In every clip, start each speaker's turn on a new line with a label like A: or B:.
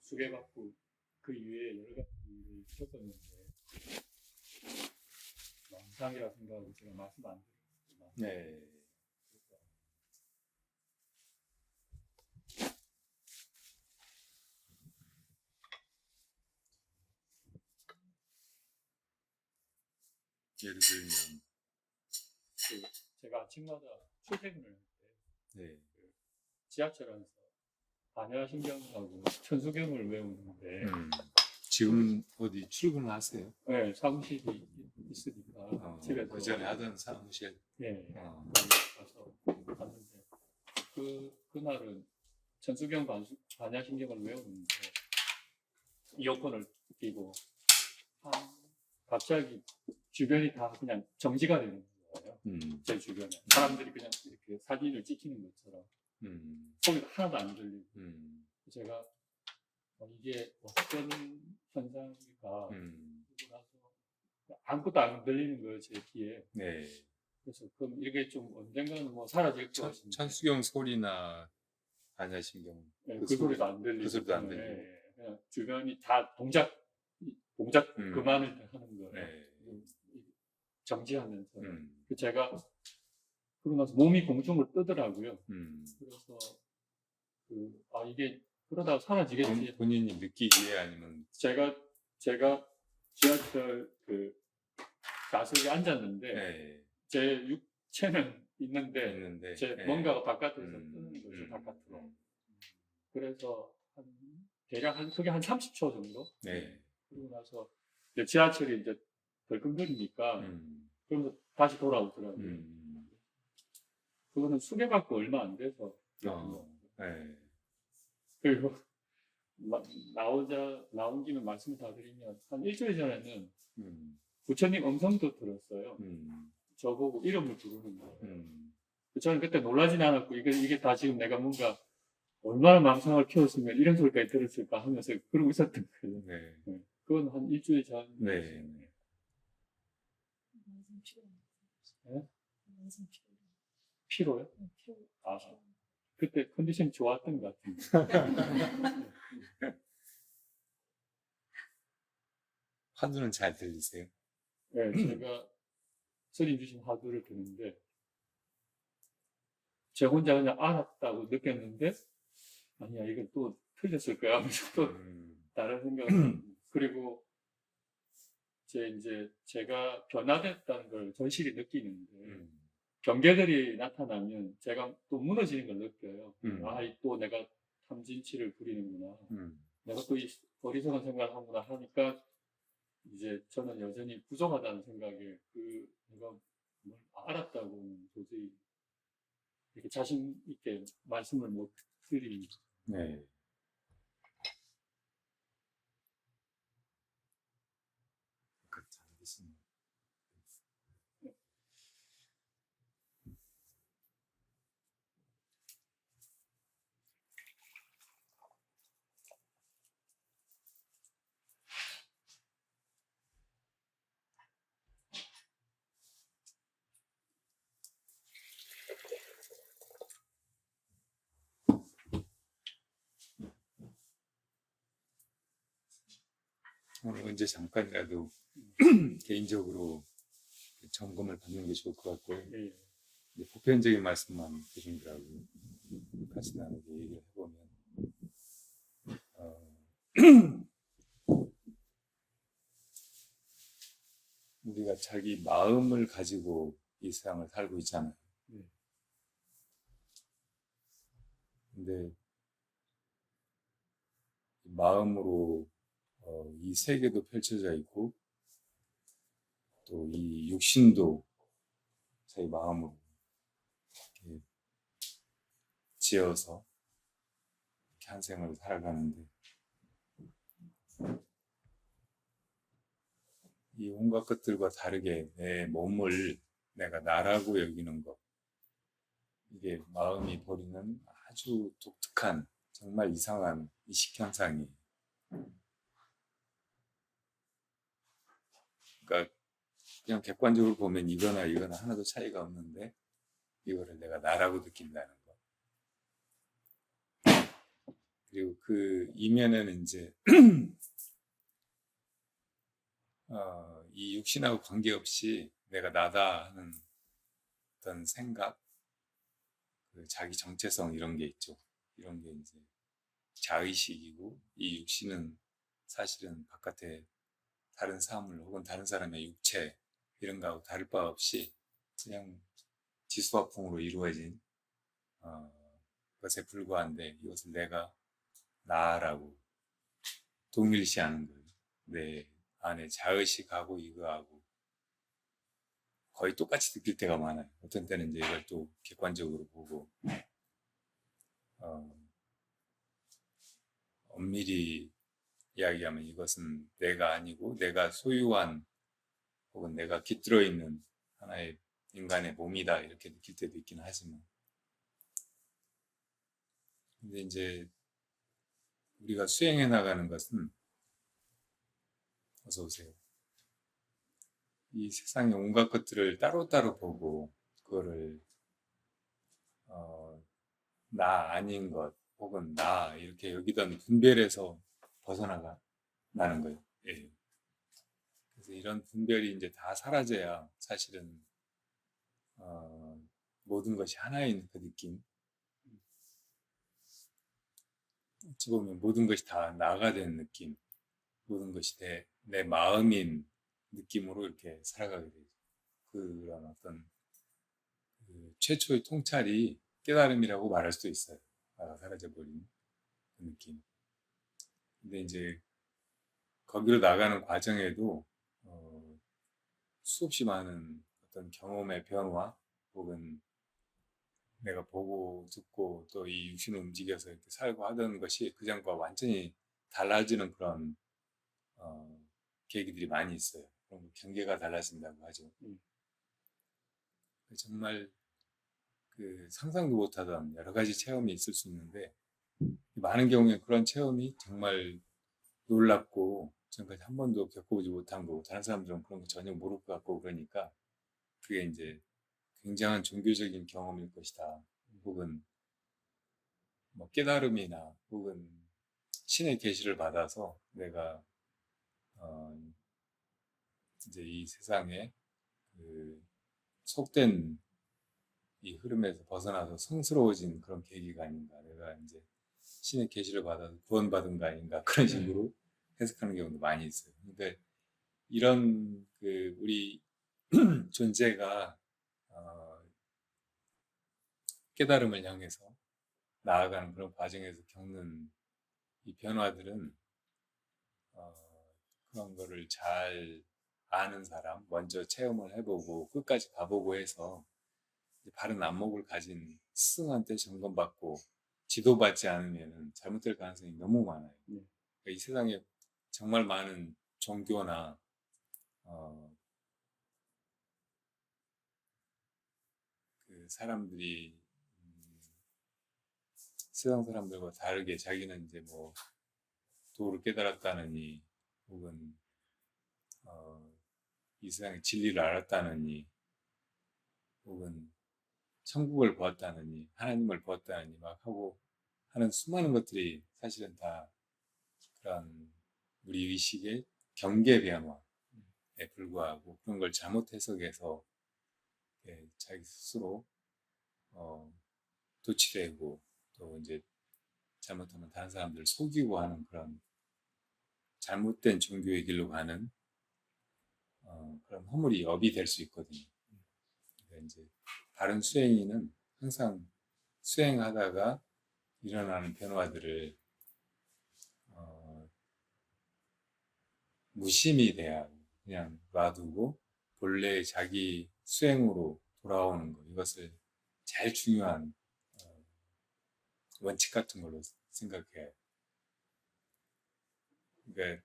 A: 수계받고 그 이외에 여러 가지 일을 겪었는데 망상이라 생각하고 제가 말씀 안 드렸지만
B: 네. 예를 들면,
A: 제가 아침마다 출퇴근을 할 때
B: 네.
A: 지하철 안에서 반야신경하고 천수경을 외우는데
B: 지금 어디 출근하세요?
A: 네, 사무실이 있으니까 집에서
B: 그 전에 하던 사무실.
A: 네,
B: 어.
A: 가서 갔는데 그날은 천수경 반야신경을 외우는데 이어폰을 끼고 갑자기 주변이 다 그냥 정지가 되는 거예요. 제 주변에 사람들이 그냥 이렇게 사진을 찍히는 것처럼 소리가 하나도 안 들리고 제가 이게 어떤 현상일까 그러고 나서 아무것도 안 들리는 거예요, 제 귀에.
B: 네.
A: 그래서 그럼 이게 좀 언젠가는 뭐 사라질 것 같은데
B: 천수경 소리나 반야신경
A: 네, 그 소리도 안 들리고
B: 그 소리도 안 들리고.
A: 네, 그냥 주변이 다 동작 그만을 하는 거예요.
B: 네.
A: 정지하면서 제가 그러고 나서 몸이 공중을 뜨더라고요. 그래서 이게 그러다가 사라지겠지.
B: 본인이 느끼기에 아니면
A: 제가 지하철 좌석에 앉았는데
B: 네.
A: 제 육체는 있는데 제
B: 네.
A: 뭔가가 바깥에서 뜨는 거죠, 바깥으로. 그래서 대략 그게 한 30초 정도.
B: 네.
A: 그러고 나서 이제 지하철이 이제 덜컹거리니까 그러면서 다시 돌아오더라고요. 그거는 수계받고 얼마 안 돼서
B: 네.
A: 그리고 나온 김에 말씀을 다 드리면 한 일주일 전에는 부처님 음성도 들었어요. 저보고 이름을 부르는 거예요. 저는 그때 놀라진 않았고 이게 다 지금 내가 뭔가 얼마나 망상을 키웠으면 이런 소리까지 들었을까 하면서 그러고 있었던 거예요.
B: 네.
A: 그건 한 일주일 전.
B: 네.
A: 피로요? 그때 컨디션이 좋았던 것 같은데.
B: 화두는 잘 들리세요?
A: 네, 제가 스님 주신 화두를 듣는데 제 혼자 그냥 알았다고 느꼈는데 아니야 이건 또 틀렸을 거야 하면서 또 다른 생각을 그리고 제가 변화됐다는 걸 절실히 느끼는데 경계들이 나타나면 제가 또 무너지는 걸 느껴요. 또 내가 탐진치를 부리는구나. 내가 또 이 어리석은 생각을 하구나 하니까 이제 저는 여전히 부족하다는 생각에 내가 뭘 알았다고 도저히 이렇게 자신 있게 말씀을 못 드립니다.
B: 네. 그렇죠. 알겠습니다. 오늘 언제 잠깐이라도 개인적으로 점검을 받는 게 좋을 것 같고요. 보편적인 말씀만 드린 거라고 같이 나누게 얘기를 해보면 우리가 자기 마음을 가지고 이 세상을 살고 있잖아요. 근데 마음으로 이 세계도 펼쳐져 있고 또 이 육신도 자기 마음으로 이렇게 지어서 이렇게 한 생을 살아가는데 이 온갖 것들과 다르게 내 몸을 내가 나라고 여기는 것 이게 마음이 벌이는 아주 독특한 정말 이상한 이식현상이에요. 그러니까 그냥 객관적으로 보면 이거나 하나도 차이가 없는데 이거를 내가 나라고 느낀다는 거. 그리고 그 이면에는 이제 이 육신하고 관계없이 내가 나다 하는 어떤 생각, 그 자기 정체성 이런 게 있죠. 이런 게 이제 자의식이고, 이 육신은 사실은 바깥에 다른 사물 혹은 다른 사람의 육체 이런 거하고 다를 바 없이 그냥 지수화풍으로 이루어진 것에 불과한데, 이것을 내가 나라고 동일시하는 거예요. 내 안에 자의식하고 이거하고 거의 똑같이 느낄 때가 많아요. 어떤 때는 이제 이걸 또 객관적으로 보고 엄밀히 이야기하면 이것은 내가 아니고 내가 소유한 혹은 내가 깃들어 있는 하나의 인간의 몸이다 이렇게 느낄 때도 있긴 하지만, 근데 이제 우리가 수행해 나가는 것은, 어서 오세요, 이 세상의 온갖 것들을 따로따로 보고 그거를 나 아닌 것 혹은 나 이렇게 여기던 분별에서 벗어나는 거예요. 예. 그래서 이런 분별이 이제 다 사라져야 사실은 모든 것이 하나인 그 느낌. 어찌 보면 모든 것이 다 나가 된 느낌, 모든 것이 내 마음인 느낌으로 이렇게 살아가게 되죠. 그런 어떤 그 최초의 통찰이 깨달음이라고 말할 수도 있어요. 사라져버리는 그 느낌. 근데 이제 거기로 나가는 과정에도 수없이 많은 어떤 경험의 변화 혹은 내가 보고 듣고 또 이 육신을 움직여서 이렇게 살고 하던 것이 그전과 완전히 달라지는 그런 계기들이 많이 있어요. 그럼 경계가 달라진다고 하죠. 정말 그 상상도 못하던 여러 가지 체험이 있을 수 있는데, 많은 경우에 그런 체험이 정말 놀랍고 지금까지 한 번도 겪어보지 못한 거고 다른 사람들은 그런 거 전혀 모를 것 같고, 그러니까 그게 이제 굉장한 종교적인 경험일 것이다, 혹은 뭐 깨달음이나 혹은 신의 계시를 받아서 내가 이제 이 세상에 그 속된 이 흐름에서 벗어나서 성스러워진 그런 계기가 아닌가, 내가 이제 신의 계시를 받아서 구원받은 거 아닌가, 그런 식으로 해석하는 경우도 많이 있어요. 근데 이런 그 우리 존재가 깨달음을 향해서 나아가는 그런 과정에서 겪는 이 변화들은 그런 거를 잘 아는 사람, 먼저 체험을 해보고 끝까지 가보고 해서 바른 안목을 가진 스승한테 점검받고 지도받지 않으면 잘못될 가능성이 너무 많아요. 그러니까 이 세상에 정말 많은 종교나 그 사람들이 세상 사람들과 다르게 자기는 이제 뭐 도를 깨달았다느니 혹은 이 세상의 진리를 알았다느니 혹은 천국을 보았다느니 하나님을 보았다느니 막 하고 하는 수많은 것들이 사실은 다 그런 우리 의식의 경계 변화에 불과하고, 그런 걸 잘못 해석해서 자기 스스로 도취되고 또 이제 잘못하면 다른 사람들을 속이고 하는 그런 잘못된 종교의 길로 가는 그런 허물이 업이 될 수 있거든요. 그러니까 이제 바른 수행인은 항상 수행하다가 일어나는 변화들을 무심히 대하고 그냥 놔두고 본래 자기 수행으로 돌아오는 것, 이것을 제일 중요한 원칙 같은 걸로 생각해요. 그러니까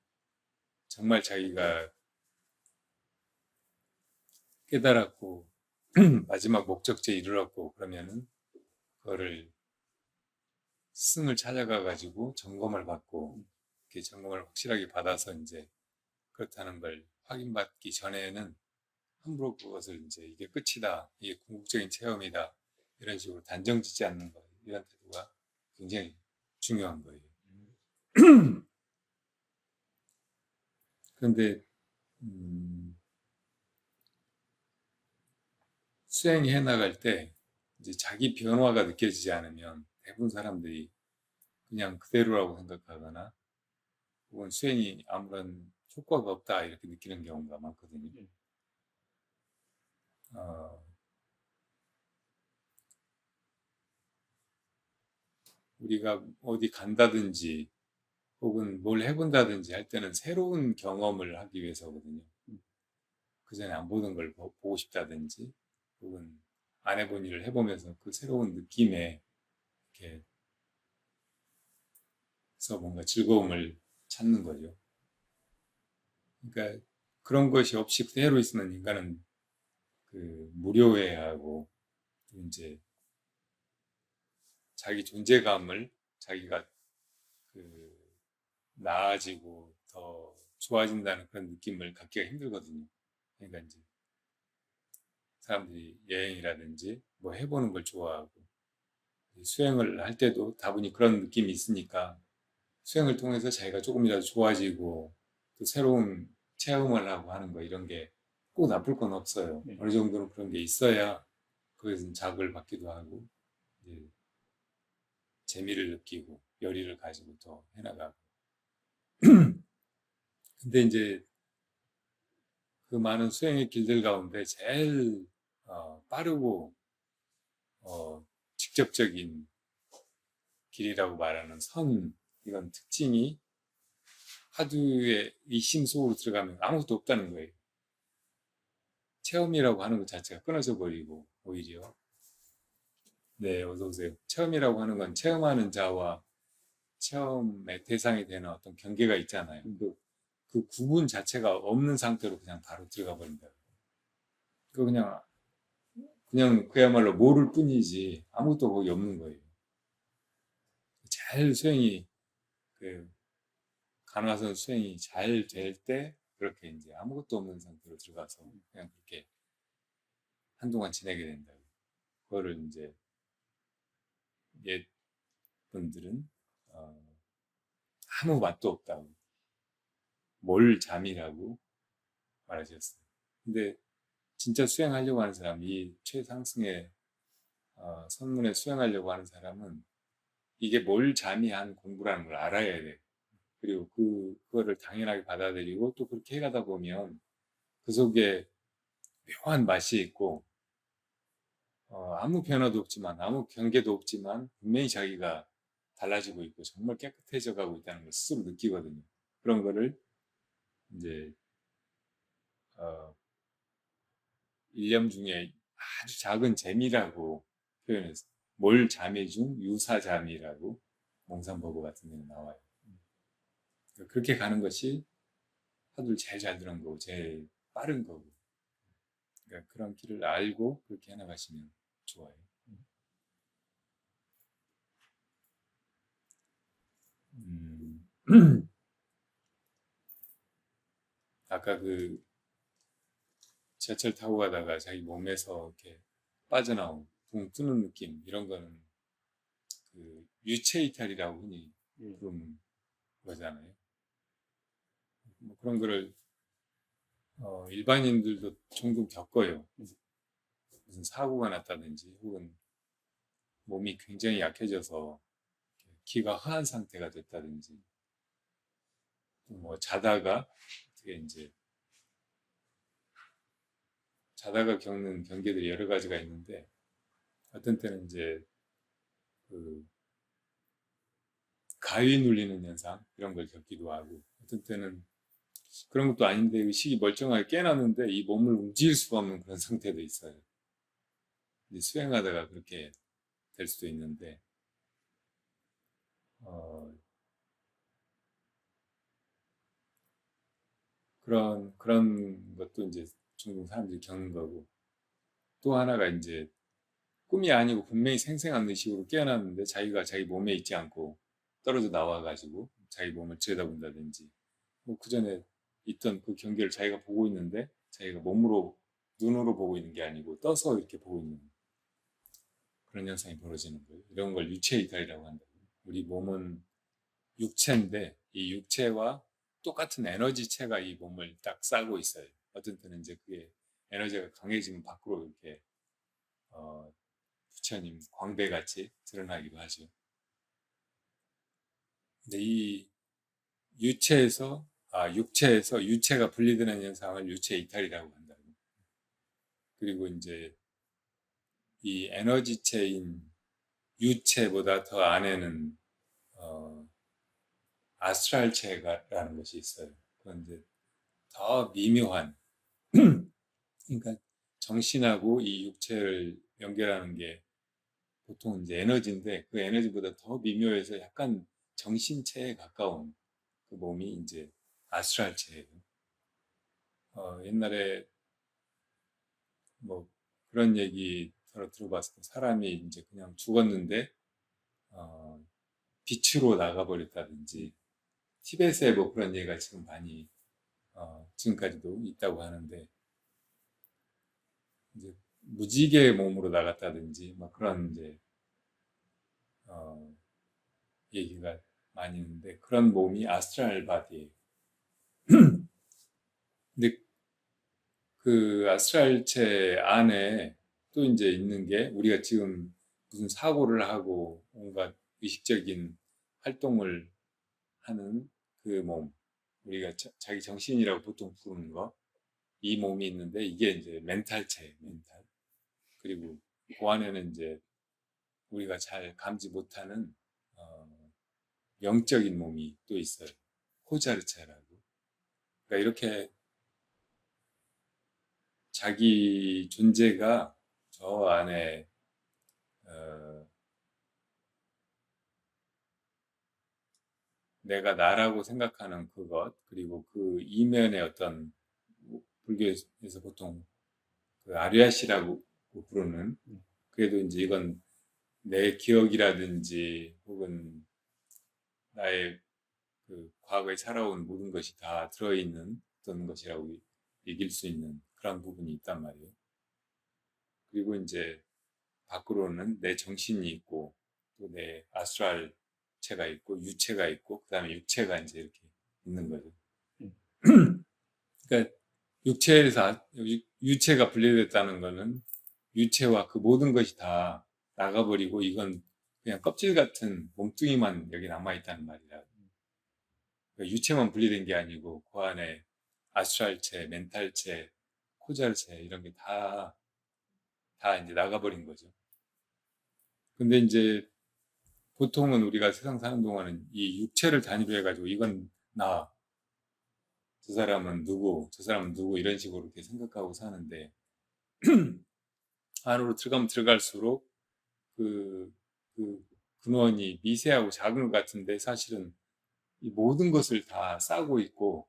B: 정말 자기가 깨달았고 마지막 목적지에 이르렀고 그러면은 그거를 스승을 찾아가 가지고 점검을 받고, 이렇게 점검을 확실하게 받아서 이제 그렇다는 걸 확인받기 전에는 함부로 그것을 이제 이게 끝이다, 이게 궁극적인 체험이다 이런 식으로 단정 짓지 않는 거, 이런 태도가 굉장히 중요한 거예요. 그런데 수행해 나갈 때 이제 자기 변화가 느껴지지 않으면 대부분 사람들이 그냥 그대로라고 생각하거나 혹은 수행이 아무런 효과가 없다 이렇게 느끼는 경우가 많거든요. 우리가 어디 간다든지 혹은 뭘 해본다든지 할 때는 새로운 경험을 하기 위해서거든요. 그 전에 안 보던 걸 보고 싶다든지 혹은 안 해본 일을 해보면서 그 새로운 느낌에 이렇게 해서 뭔가 즐거움을 찾는 거죠. 그러니까 그런 것이 없이 그대로 있으면 인간은 그 무료해하고 이제 자기 존재감을 자기가 그 나아지고 더 좋아진다는 그런 느낌을 갖기가 힘들거든요. 그러니까 이제 사람들이 여행이라든지 뭐 해보는 걸 좋아하고 수행을 할 때도 다분히 그런 느낌이 있으니까 수행을 통해서 자기가 조금이라도 좋아지고 또 새로운 체험을 하고 하는 거 이런 게 꼭 나쁠 건 없어요. 어느 정도는 그런 게 있어야 거기서 자극을 받기도 하고 이제 재미를 느끼고 열의를 가지고 더 해나가고 근데 이제 그 많은 수행의 길들 가운데 제일 빠르고 직접적인 길이라고 말하는 선 이런 특징이 하두의 이 심 속으로 들어가면 아무것도 없다는 거예요. 체험이라고 하는 것 자체가 끊어져 버리고 오히려 네 어서 오세요. 체험이라고 하는 건 체험하는 자와 체험의 대상이 되는 어떤 경계가 있잖아요. 그 구분 자체가 없는 상태로 그냥 바로 들어가 버린다. 그 그냥 그야말로 모를 뿐이지 아무것도 거기 없는 거예요. 잘 수행이 그 간화선 수행이 잘 될 때 그렇게 이제 아무것도 없는 상태로 들어가서 그냥 그렇게 한동안 지내게 된다. 그거를 이제 옛 분들은 아무 맛도 없다고 뭘 잠이라고 말하셨어요. 근데 진짜 수행하려고 하는 사람, 이 최상승의 선문에 수행하려고 하는 사람은 이게 뭘 잠이 한 공부라는 걸 알아야 돼. 그리고 그거를 당연하게 받아들이고 또 그렇게 해가다 보면 그 속에 묘한 맛이 있고 아무 변화도 없지만 아무 경계도 없지만 분명히 자기가 달라지고 있고 정말 깨끗해져 가고 있다는 걸 스스로 느끼거든요. 그런 거를 이제 일념 중에 아주 작은 재미라고 표현해서 몰자미 중 유사자미라고 몽산버거 같은 데는 나와요. 그렇게 가는 것이 하도 제일 잘 들은 거고 제일 빠른 거고 그러니까 그런 길을 알고 그렇게 해나가시면 좋아요. 아까 그 지하철 타고 가다가 자기 몸에서 이렇게 빠져나온 붕 뜨는 느낌 이런 거는 그 유체 이탈이라고 흔히 부르는 거잖아요. 뭐 그런 거를 일반인들도 종종 겪어요. 무슨 사고가 났다든지 혹은 몸이 굉장히 약해져서 기가 허한 상태가 됐다든지 뭐 자다가 겪는 경계들이 여러 가지가 있는데 어떤 때는 이제 그 가위 눌리는 현상 이런 걸 겪기도 하고 어떤 때는 그런 것도 아닌데 의식이 멀쩡하게 깨놨는데 이 몸을 움직일 수가 없는 그런 상태도 있어요. 이제 수행하다가 그렇게 될 수도 있는데 그런 것도 이제 종종 사람들이 겪는 거고 또 하나가 이제 꿈이 아니고 분명히 생생한 의식으로 깨어났는데 자기가 자기 몸에 있지 않고 떨어져 나와가지고 자기 몸을 들여다본다든지 뭐 그 전에 있던 그 경계를 자기가 보고 있는데 자기가 눈으로 보고 있는 게 아니고 떠서 이렇게 보고 있는 그런 현상이 벌어지는 거예요. 이런 걸 유체 이탈이라고 한다. 우리 몸은 육체인데 이 육체와 똑같은 에너지체가 이 몸을 딱 싸고 있어요. 어떤 때는 이제 그게 에너지가 강해지면 밖으로 이렇게 부처님 광배같이 드러나기도 하죠. 근데 이 육체에서 유체가 분리되는 현상을 유체 이탈이라고 한다. 그리고 이제 이 에너지체인 유체보다 더 안에는 아스트랄체라는 것이 있어요. 그런데 더 미묘한 그러니까 정신하고 이 육체를 연결하는 게 보통 이제 에너지인데 그 에너지보다 더 미묘해서 약간 정신체에 가까운 그 몸이 이제 아스트랄체예요. 옛날에 뭐 그런 얘기 들어봤을 때 사람이 이제 그냥 죽었는데 빛으로 나가버렸다든지 티벳에 뭐 그런 얘기가 지금 많이 지금까지도 있다고 하는데 이제 무지개의 몸으로 나갔다든지 막 그런 이제 얘기가 많이 있는데 그런 몸이 아스트랄 바디예요. 근데 그 아스트랄체 안에 또 이제 있는 게 우리가 지금 무슨 사고를 하고 뭔가 의식적인 활동을 하는 그 몸, 우리가 자기 정신이라고 보통 부르는 거, 이 몸이 있는데 이게 이제 멘탈체예요, 멘탈. 그리고 그 안에는 이제 우리가 잘 감지 못하는 영적인 몸이 또 있어요. 코자르체라고. 그러니까 이렇게 자기 존재가 저 안에 내가 나라고 생각하는 그것 그리고 그 이면의 어떤 불교에서 보통 그 아리아시라고 부르는 그래도 이제 이건 내 기억이라든지 혹은 나의 그 과거에 살아온 모든 것이 다 들어있는 어떤 것이라고 이길 수 있는 그런 부분이 있단 말이에요. 그리고 이제 밖으로는 내 정신이 있고 또 내 아스트랄체가 있고 유체가 있고 그 다음에 육체가 이제 이렇게 있는 거죠. 그러니까 유체가 분리됐다는 거는 유체와 그 모든 것이 다 나가버리고 이건 그냥 껍질 같은 몸뚱이만 여기 남아있다는 말이라. 그러니까 유체만 분리된 게 아니고 그 안에 아스트랄체, 멘탈체, 코잘체 이런 게 다 이제 나가버린 거죠. 근데 이제 보통은 우리가 세상 사는 동안은 이 육체를 단위로 해가지고 이건 나, 저 사람은 누구, 저 사람은 누구 이런 식으로 이렇게 생각하고 사는데 안으로 들어가면 들어갈수록 그 근원이 미세하고 작은 것 같은데 사실은 이 모든 것을 다 싸고 있고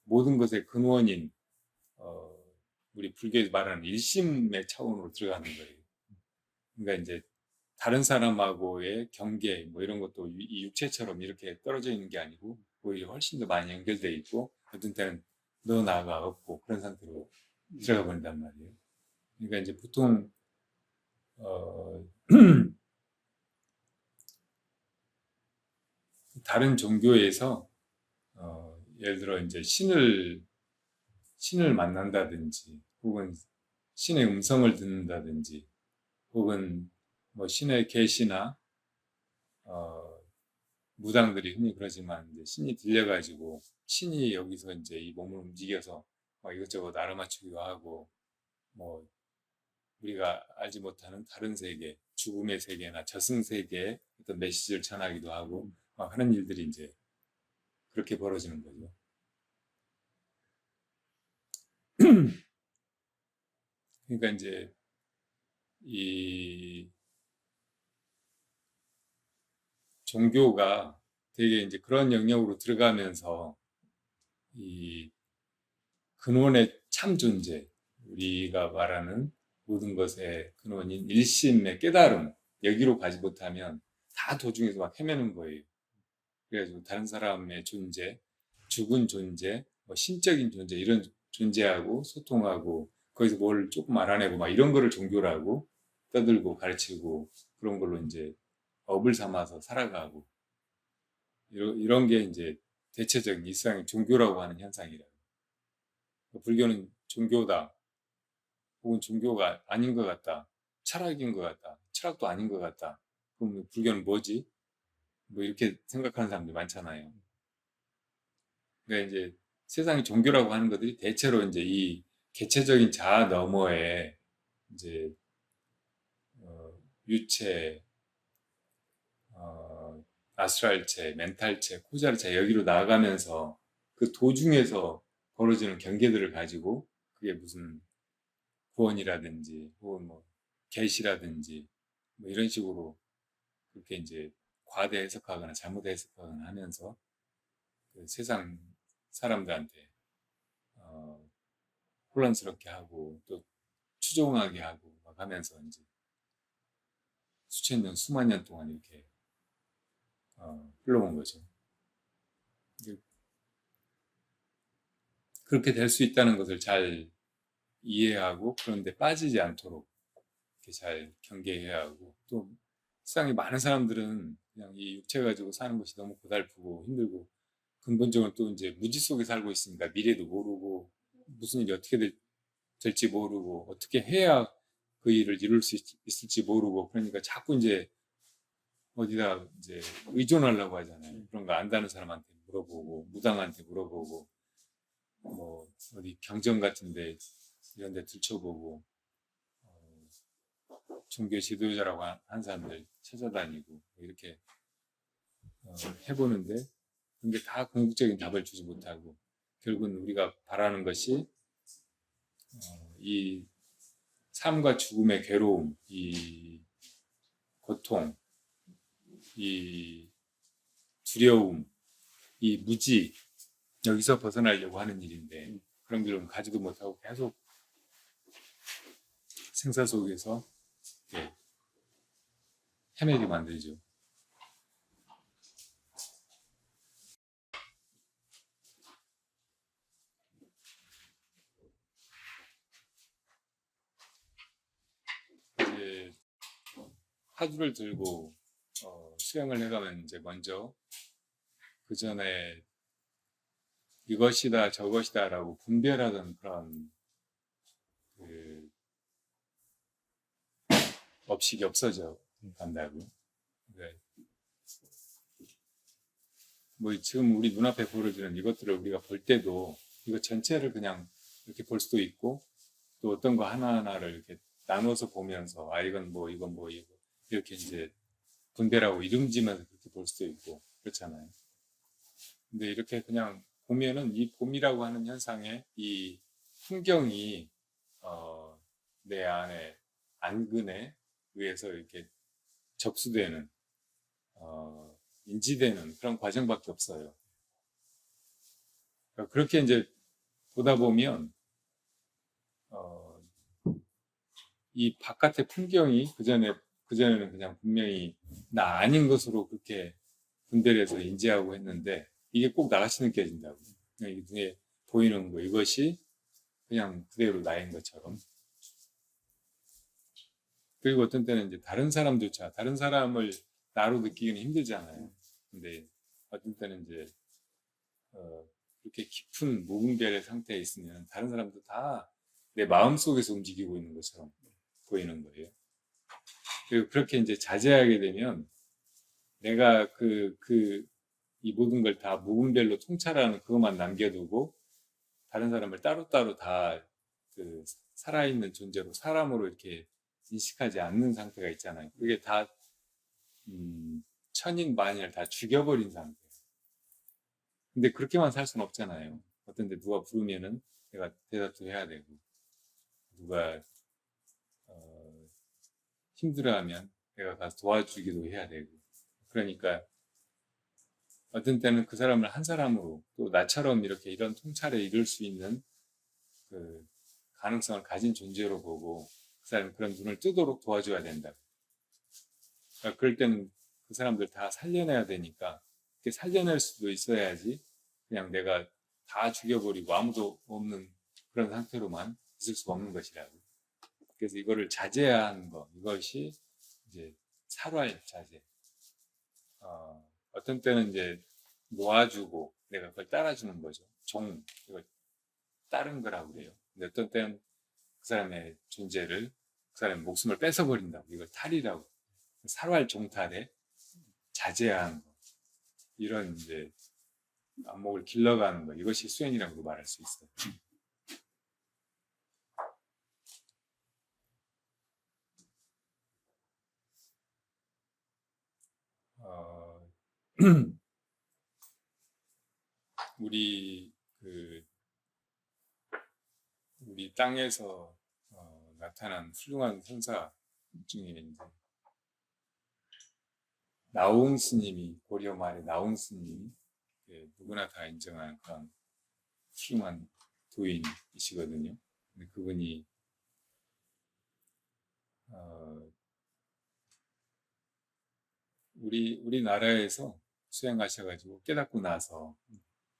B: 모든 것의 근원인 우리 불교에서 말하는 일심의 차원으로 들어가는 거예요. 그러니까 이제 다른 사람하고의 경계 뭐 이런 것도 이 육체처럼 이렇게 떨어져 있는 게 아니고 오히려 훨씬 더 많이 연결돼 있고 어떤 때는 너 나가 없고 그런 상태로 들어가 버린단 말이에요. 그러니까 이제 보통 다른 종교에서 예를 들어 이제 신을 만난다든지 혹은 신의 음성을 듣는다든지 혹은 뭐 신의 계시나 무당들이 흔히 그러지만 이제 신이 들려가지고 신이 여기서 이제 이 몸을 움직여서 막 이것저것 알아맞추기도 하고 뭐 우리가 알지 못하는 다른 세계, 죽음의 세계나 저승 세계의 어떤 메시지를 전하기도 하고 막 하는 일들이 이제 그렇게 벌어지는 거죠. 그러니까 이제 이 종교가 되게 이제 그런 영역으로 들어가면서 이 근원의 참 존재, 우리가 말하는 모든 것의 근원인 일심의 깨달음, 여기로 가지 못하면 다 도중에서 막 헤매는 거예요. 그래가지고 다른 사람의 존재, 죽은 존재, 뭐 신적인 존재 이런 존재하고 소통하고 거기서 뭘 조금 알아내고 막 이런 거를 종교라고 떠들고 가르치고 그런 걸로 이제 업을 삼아서 살아가고 이런 게 이제 대체적인 일상의 종교라고 하는 현상이라고. 불교는 종교다, 혹은 종교가 아닌 것 같다, 철학인 것 같다, 철학도 아닌 것 같다. 그럼 불교는 뭐지? 뭐 이렇게 생각하는 사람들이 많잖아요. 그러니까 이제 세상의 종교라고 하는 것들이 대체로 이제 이 개체적인 자아 너머에 이제 유체, 아스트랄체, 멘탈체, 코자르체 여기로 나아가면서 그 도중에서 벌어지는 경계들을 가지고 그게 무슨 구원이라든지 혹은 뭐 계시라든지 뭐 이런 식으로 그렇게 이제 과대 해석하거나 잘못 해석하거나 하면서 그 세상 사람들한테 혼란스럽게 하고 또 추종하게 하고 막 하면서 이제 수천 년, 수만 년 동안 이렇게 흘러온 거죠. 그렇게 될 수 있다는 것을 잘 이해하고 그런데 빠지지 않도록 이렇게 잘 경계해야 하고 또 세상에 많은 사람들은 그냥 이 육체 가지고 사는 것이 너무 고달프고 힘들고 근본적으로 또 이제 무지 속에 살고 있으니까 미래도 모르고 무슨 일이 어떻게 될지 모르고 어떻게 해야 그 일을 이룰 수 있을지 모르고 그러니까 자꾸 이제 어디다 이제 의존하려고 하잖아요. 그런 거 안다는 사람한테 물어보고 무당한테 물어보고 뭐 어디 경전 같은데 이런 데 들춰보고 종교 지도자라고 한 사람들 찾아다니고 뭐 이렇게 해보는데 근데 다 궁극적인 답을 주지 못하고 결국은 우리가 바라는 것이 이 삶과 죽음의 괴로움, 이 고통, 이 두려움, 이 무지 여기서 벗어나려고 하는 일인데 그런 길은 가지도 못하고 계속 생사 속에서 헤매게 만들죠. 이제 화두를 들고 수행을 해가면 이제 먼저 그 전에 이것이다 저것이다라고 분별하던 그런 그 업식이 없어져 간다고. 네. 뭐 지금 우리 눈앞에 벌어지는 이것들을 우리가 볼 때도 이거 전체를 그냥 이렇게 볼 수도 있고 또 어떤 거 하나하나를 이렇게 나눠서 보면서 아 이건 뭐 이건 뭐 이거 이렇게 이제 분별하고 이름지면서 그렇게 볼 수도 있고 그렇잖아요. 근데 이렇게 그냥 보면은 이 봄이라고 하는 현상에 이 풍경이 내 안에 안근에 의해서 이렇게 접수되는 인지되는 그런 과정밖에 없어요. 그러니까 그렇게 이제 보다 보면 어, 이 바깥의 풍경이 그전에는 그냥 분명히 나 아닌 것으로 그렇게 분별해서 인지하고 했는데 이게 꼭 나같이 느껴진다고. 그냥 이 눈에 보이는 거 이것이 그냥 그대로 나인 것처럼. 그리고 어떤 때는 이제 다른 사람조차 다른 사람을 나로 느끼기는 힘들잖아요. 근데 어떤 때는 이제 그렇게 깊은 무분별의 상태에 있으면 다른 사람도 다 내 마음 속에서 움직이고 있는 것처럼 보이는 거예요. 그리고 그렇게 이제 자제하게 되면 내가 이 모든 걸 다 무분별로 통찰하는 그것만 남겨두고 다른 사람을 따로따로 다 그 살아있는 존재로 사람으로 이렇게 인식하지 않는 상태가 있잖아요. 그게 다 천인 만인을 다 죽여버린 상태. 근데 그렇게만 살 수는 없잖아요. 어떤데 누가 부르면은 내가 대답도 해야 되고 누가 힘들어하면 내가 가서 도와주기도 해야 되고 그러니까 어떤 때는 그 사람을 한 사람으로 또 나처럼 이렇게 이런 통찰에 이룰 수 있는 그 가능성을 가진 존재로 보고 그 사람이 그런 눈을 뜨도록 도와줘야 된다. 그러니까 그럴 때는 그 사람들 다 살려내야 되니까 그렇게 살려낼 수도 있어야지 그냥 내가 다 죽여버리고 아무도 없는 그런 상태로만 있을 수가 없는 것이라고. 그래서 이거를 자제해야 하는 거 이것이 이제 살활 자제. 어떤 때는 이제 놓아주고 내가 그걸 따라주는 거죠. 이걸 따른 거라고 그래요. 근데 어떤 때는 그 사람의 존재를, 그 사람의 목숨을 뺏어버린다고. 이걸 탈이라고. 살활 종탈에 자제하는 거. 이런 이제 안목을 길러가는 거. 이것이 수행이라고 말할 수 있어요. 우리 우리 땅에서 나타난 훌륭한 선사 중에 이제 나홍 스님이, 고려 말에 나홍 스님이 누구나 다 인정하는 그런 훌륭한 도인이시거든요. 근데 그분이 우리나라에서 수행하셔가지고 깨닫고 나서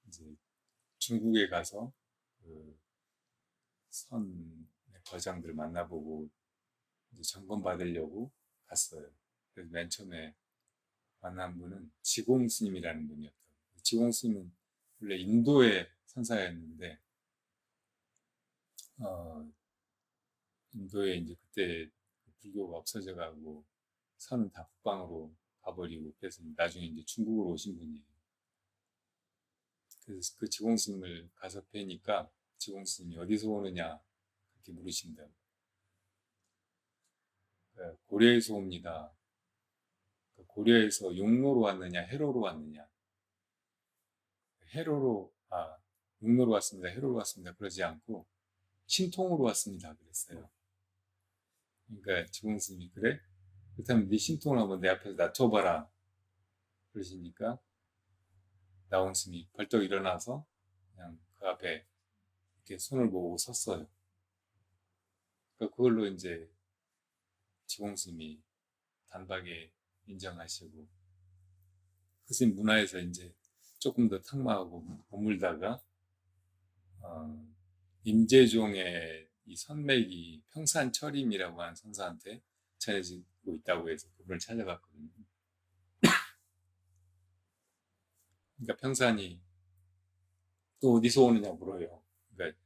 B: 이제 중국에 가서 그 선의 거장들 만나보고 이제 점검 받으려고 갔어요. 그래서 맨 처음에 만난 분은 지공 스님이라는 분이었다고. 지공 스님은 원래 인도의 선사였는데 인도에 이제 그때 불교가 없어져가고 선은 다 북방으로 가버리고 그래서 나중에 이제 중국으로 오신 분이에요. 그래서 그 지공 스님을 가서 뵈니까 지공 스님이 어디서 오느냐 그렇게 물으신다고. 고려에서 옵니다. 고려에서 용로로 왔느냐 해로로 왔느냐. 용로로 왔습니다. 해로로 왔습니다. 그러지 않고 신통으로 왔습니다. 그랬어요. 그러니까 지공 스님이 그래? 그렇다면 네 신통을 한번 내 앞에서 낮춰봐라. 그러시니까 나홍 스님이 벌떡 일어나서 그냥 그 앞에 이렇게 손을 모으고 섰어요. 그러니까 그걸로 이제 지공 스님이 단박에 인정하시고 그 스님 문화에서 이제 조금 더 탁마하고 머물다가 임재종의 이 선맥이 평산철임이라고 하는 선사한테 전해지고 있다고 해서 그분을 찾아갔거든요. 그러니까 평산이 또 어디서 오느냐 물어요. 그러니까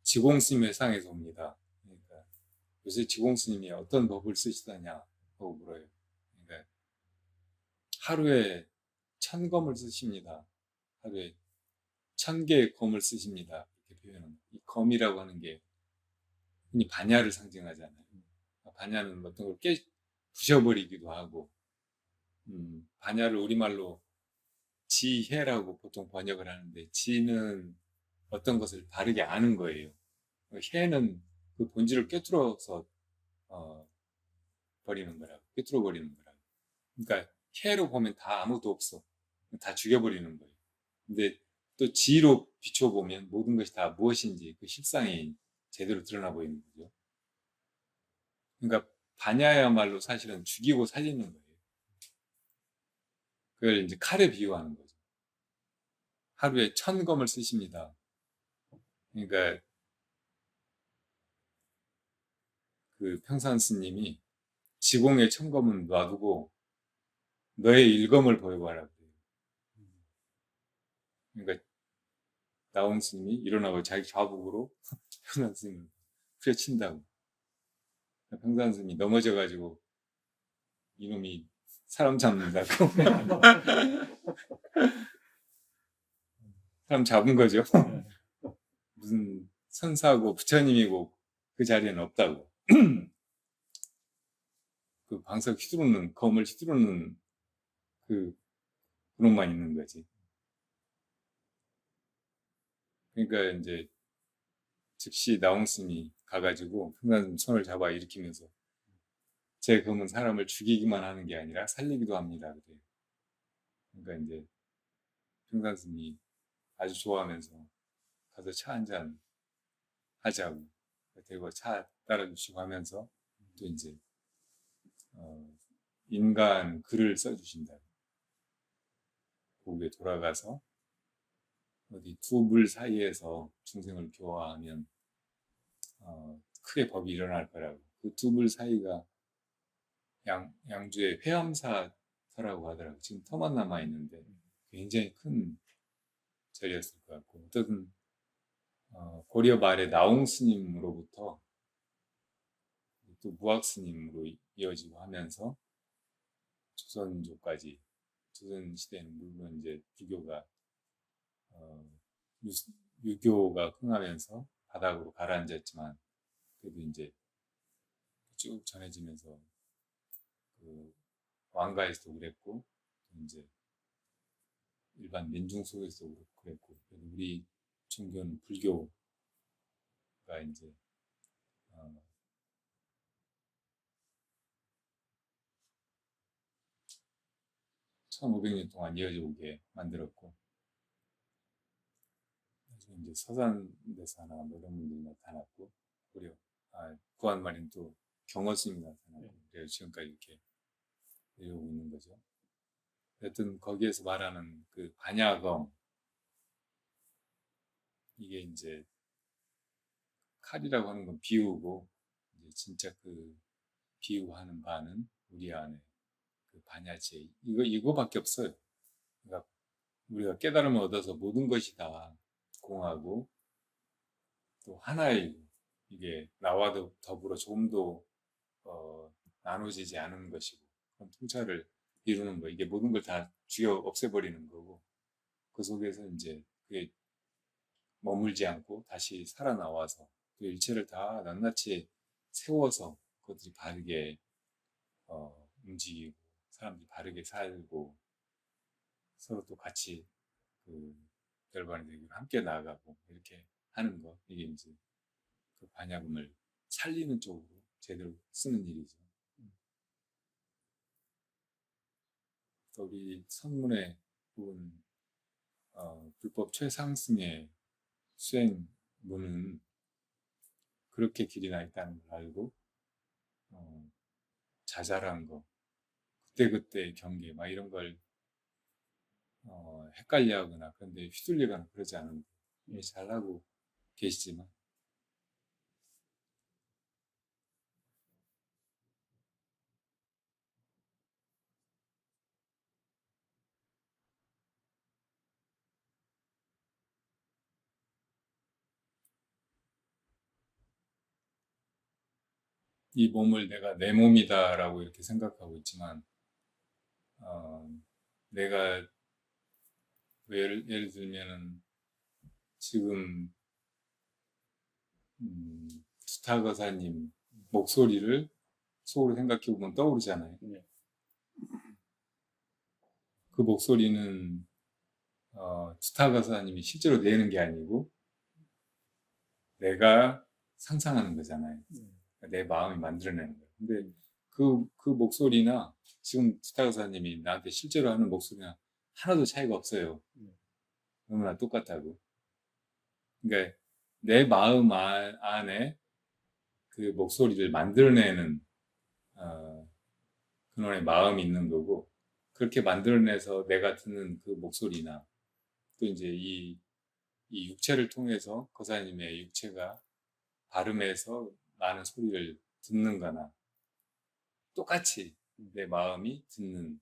B: 지공스님의 상에서 옵니다. 그러니까 요새 지공스님이 어떤 법을 쓰시다냐 하고 물어요. 그러니까 하루에 1000검을 쓰십니다. 하루에 1000개의 검을 쓰십니다. 이렇게 표현합니다. 이 검이라고 하는 게 흔히 반야를 상징하잖아요. 반야는 어떤 걸 부셔버리기도 하고, 반야를 우리말로 지혜라고 보통 번역을 하는데, 지는 어떤 것을 바르게 아는 거예요. 해는 그 본질을 꿰뚫어서 버리는 거라고, 꿰뚫어 버리는 거라고. 그러니까 해로 보면 다 아무것도 없어. 다 죽여버리는 거예요. 근데 또 지로 비춰보면 모든 것이 다 무엇인지 그 실상이 제대로 드러나 보이는 거죠. 그러니까 반야야말로 사실은 죽이고 살리는 거예요. 그걸 이제 칼에 비유하는 거죠. 하루에 1000검을 쓰십니다. 그러니까 그 평산 스님이 지공의 1000검은 놔두고 너의 1검을 보여봐라. 그러니까 나홍 스님이 일어나고 자기 좌북으로 평산 스님을 후려친다고. 평산 스님이 넘어져가지고 이놈이 사람 잡는다고. 사람 잡은 거죠. 무슨 선사고 부처님이고 그 자리에는 없다고. 그 방석 휘두르는, 검을 휘두르는 그놈만 있는 거지. 그러니까 이제 즉시 나홍 스님이 가가지고 평산 손을 잡아 일으키면서 제 검은 사람을 죽이기만 하는 게 아니라 살리기도 합니다. 그래요. 그러니까 이제 평산 스님이 아주 좋아하면서 가서 차 한잔 하자고 대고 차 따라주시고 하면서 또 이제 인간 글을 써주신다. 거기에 돌아가서 어디 두 물 사이에서 중생을 교화하면 크게 법이 일어날 거라고. 그 두 물 사이가 양주의 회암사터라고 하더라고. 지금 터만 남아 있는데 굉장히 큰 절이었을 것 같고, 어떤 고려 말의 나홍 스님으로부터 또 무학 스님으로 이어지고 하면서 조선조까지, 조선 시대는 물론 이제 불교가 유교가 흥하면서 바닥으로 가라앉았지만, 그래도 이제 쭉 전해지면서 그 왕가에서도 그랬고, 이제 일반 민중 속에서도 그랬고, 우리 종교는 불교가 이제 1500년 동안 이어져 오게 만들었고, 나중에 이제 서산대사나 뭐 이런 분들이 나타났고, 고려, 구한말에는 또 경허스님이 나타나고, 그래서 지금까지 이렇게 내려오고 있는 거죠. 여튼 거기에서 말하는 그 반야검, 이게 이제 칼이라고 하는 건 비유고, 이제 진짜 그 비유하는 바는 우리 안에 그 반야체, 이거밖에 없어요. 그러니까 우리가 깨달음을 얻어서 모든 것이 다 공하고 또 하나이고, 이게 나와도 더불어 조금도 나눠지지 않은 것이고, 그런 통찰을 이루는 거, 이게 모든 걸 다 죽여 없애버리는 거고, 그 속에서 이제 그게 머물지 않고 다시 살아나와서 그 일체를 다 낱낱이 세워서 그것들이 바르게 움직이고, 사람들이 바르게 살고, 서로 또 같이 그 열반의 대교를 함께 나아가고 이렇게 하는 거, 이게 이제 그 반야금을 살리는 쪽으로 제대로 쓰는 일이죠. 또 우리 선문에 본 불법 최상승의 수행문은 그렇게 길이 나 있다는 걸 알고, 자잘한 거, 그때그때 경계 막 이런 걸 헷갈려하거나 그런데 휘둘리거나 그러지 않은 거, 잘하고 계시지만, 이 몸을 내가 내 몸이다라고 이렇게 생각하고 있지만, 내가 예를 들면은 지금 스타거사님 목소리를 속으로 생각해 보면 떠오르잖아요.
A: 네.
B: 그 목소리는 스타거사님이 실제로 내는 게 아니고 내가 상상하는 거잖아요. 내 마음이 만들어내는 거예요. 근데 그 목소리나 지금 스타거사님이 나한테 실제로 하는 목소리나 하나도 차이가 없어요. 너무나 똑같다고. 그러니까 내 마음 안에 그 목소리를 만들어내는 그놈의 마음이 있는 거고, 그렇게 만들어내서 내가 듣는 그 목소리나 또 이제 이 육체를 통해서 거사님의 육체가 발음해서 나는 소리를 듣는 거나 똑같이 내 마음이 듣는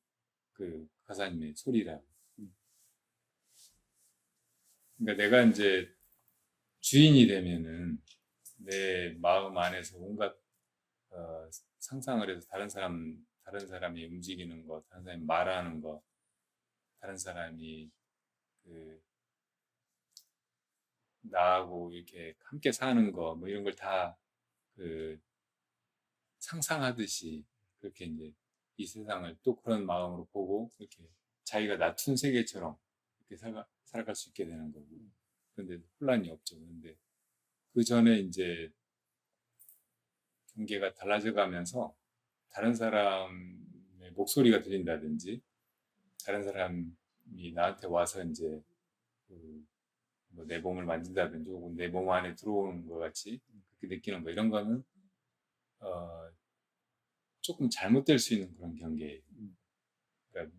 B: 그 거사님의 소리라고. 그러니까 내가 이제 주인이 되면은 내 마음 안에서 온갖 상상을 해서 다른 사람이 움직이는 거, 다른 사람이 말하는 거, 다른 사람이 그 나하고 이렇게 함께 사는 거, 뭐 이런 걸 다 그 상상하듯이 그렇게 이제 이 세상을 또 그런 마음으로 보고 이렇게 자기가 낮춘 세계처럼 이렇게 살아갈 수 있게 되는 거고. 그런데 혼란이 없죠. 그런데 그 전에 이제 경계가 달라져 가면서 다른 사람의 목소리가 들린다든지, 다른 사람이 나한테 와서 이제 내 몸을 만진다든지, 혹은 내 몸 안에 들어오는 것 같이 그렇게 느끼는 거, 이런 거는 조금 잘못될 수 있는 그런 경계예요. 그러니까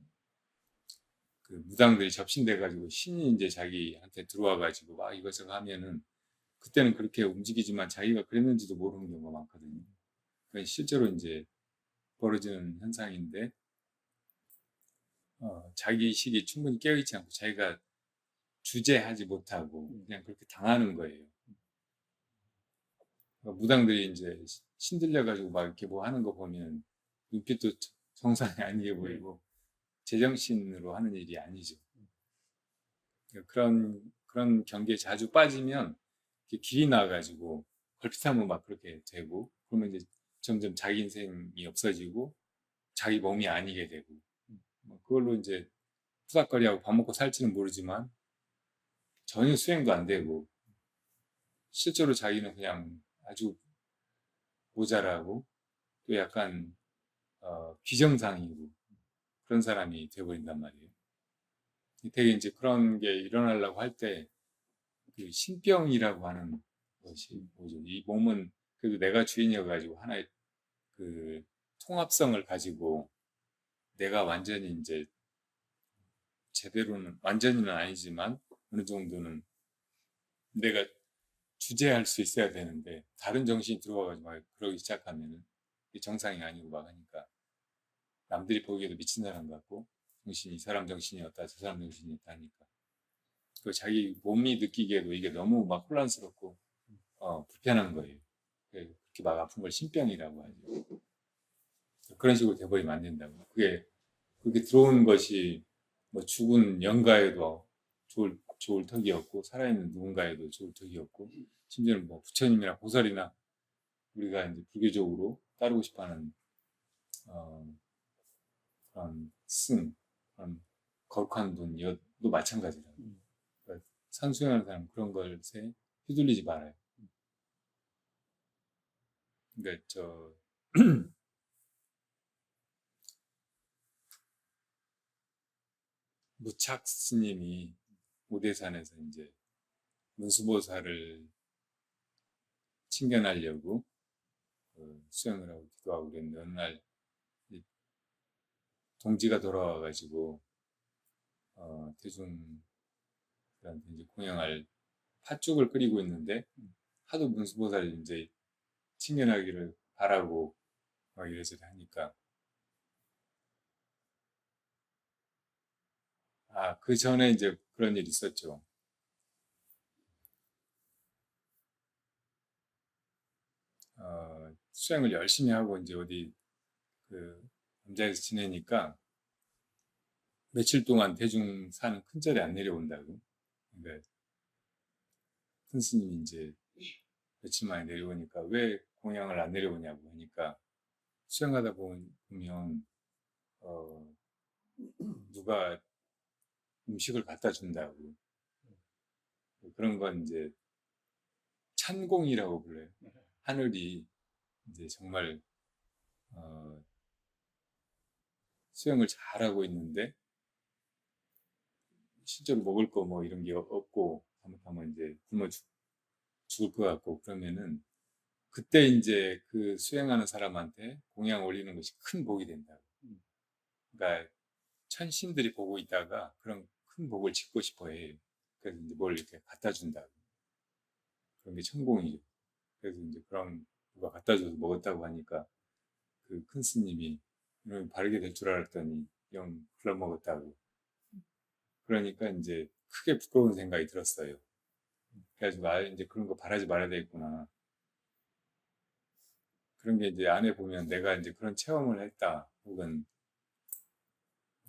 B: 그 무당들이 접신돼 가지고 신이 이제 자기한테 들어와 가지고 막 이것저것 하면은 그때는 그렇게 움직이지만 자기가 그랬는지도 모르는 경우가 많거든요. 그러니까 실제로 이제 벌어지는 현상인데, 자기 의식이 충분히 깨어있지 않고 자기가 주재하지 못하고 그냥 그렇게 당하는 거예요. 무당들이 이제 신들려가지고 막 이렇게 뭐 하는 거 보면 눈빛도 정상이 아니게 보이고 제정신으로 하는 일이 아니죠. 그런 경계에 자주 빠지면 길이 나가지고 걸핏하면 막 그렇게 되고 그러면 이제 점점 자기 인생이 없어지고 자기 몸이 아니게 되고 그걸로 이제 푸닥거리하고 밥 먹고 살지는 모르지만 전혀 수행도 안 되고 실제로 자기는 그냥 아주 모자라고 또 약간 비정상이고 그런 사람이 돼버린단 말이에요. 되게 이제 그런 게 일어나려고 할 때 그 신병이라고 하는 것이 뭐죠? 이 몸은 그래도 내가 주인이어가지고 하나의 그 통합성을 가지고 내가 완전히 이제 제대로는 완전히는 아니지만 어느 정도는 내가 주재할 수 있어야 되는데 다른 정신이 들어와가지고 막 그러기 시작하면은 이게 정상이 아니고 막 하니까 남들이 보기에도 미친 사람 같고 정신이 이 사람 정신이었다 저 사람 정신이었다 하니까 그 자기 몸이 느끼기에도 이게 너무 막 혼란스럽고 불편한 거예요. 그렇게 막 아픈 걸 신병이라고 하죠. 그런 식으로 돼버리면 안 된다고. 그게 들어오는 것이 뭐 죽은 영가에도 좋을 턱이었고 살아있는 누군가에도 좋을 턱이었고 심지어는 뭐 부처님이나 보살이나 우리가 이제 불교적으로 따르고 싶어하는 그런 그런 거룩한 분도 마찬가지다. 그러니까 산수행하는 사람 그런 것에 휘둘리지 말아요. 그러니까 무착 스님이 오대산에서 이제 문수보살을 칭견하려고 수행을 하고 기도하고 그랬는데 어느 날 동지가 돌아와가지고 대중들한테 이제 공양할 팥죽을 끓이고 있는데 하도 문수보살이 이제 칭견하기를 바라고 막 이래저래 하니까 그 전에 이제 그런 일이 있었죠. 수행을 열심히 하고 이제 어디 그 남자에서 지내니까 며칠 동안 대중 사는 큰 절에 안 내려온다고. 그러니까 큰 스님이 이제 며칠 만에 내려오니까 왜 공양을 안 내려오냐고 하니까 수행하다 보면 누가 음식을 갖다 준다고. 그런 건 이제 찬공이라고 불러요. 하늘이 이제 정말 수행을 잘하고 있는데 실제로 먹을 거 뭐 이런 게 없고 잘못하면 이제 굶어 죽을 것 같고 그러면은 그때 이제 그 수행하는 사람한테 공양 올리는 것이 큰 복이 된다고. 그러니까 천신들이 보고 있다가 그런 큰 복을 짓고 싶어 해요. 그래서 이제 뭘 이렇게 갖다 준다고. 그런 게 천공이죠. 그래서 이제 그런 누가 갖다 줘서 먹었다고 하니까 그 큰 스님이 이러면 바르게 될 줄 알았더니 영 글러먹었다고. 그러니까 이제 크게 부끄러운 생각이 들었어요. 그래가지고 이제 그런 거 바라지 말아야 되겠구나. 그런 게 이제 안에 보면 내가 이제 그런 체험을 했다. 혹은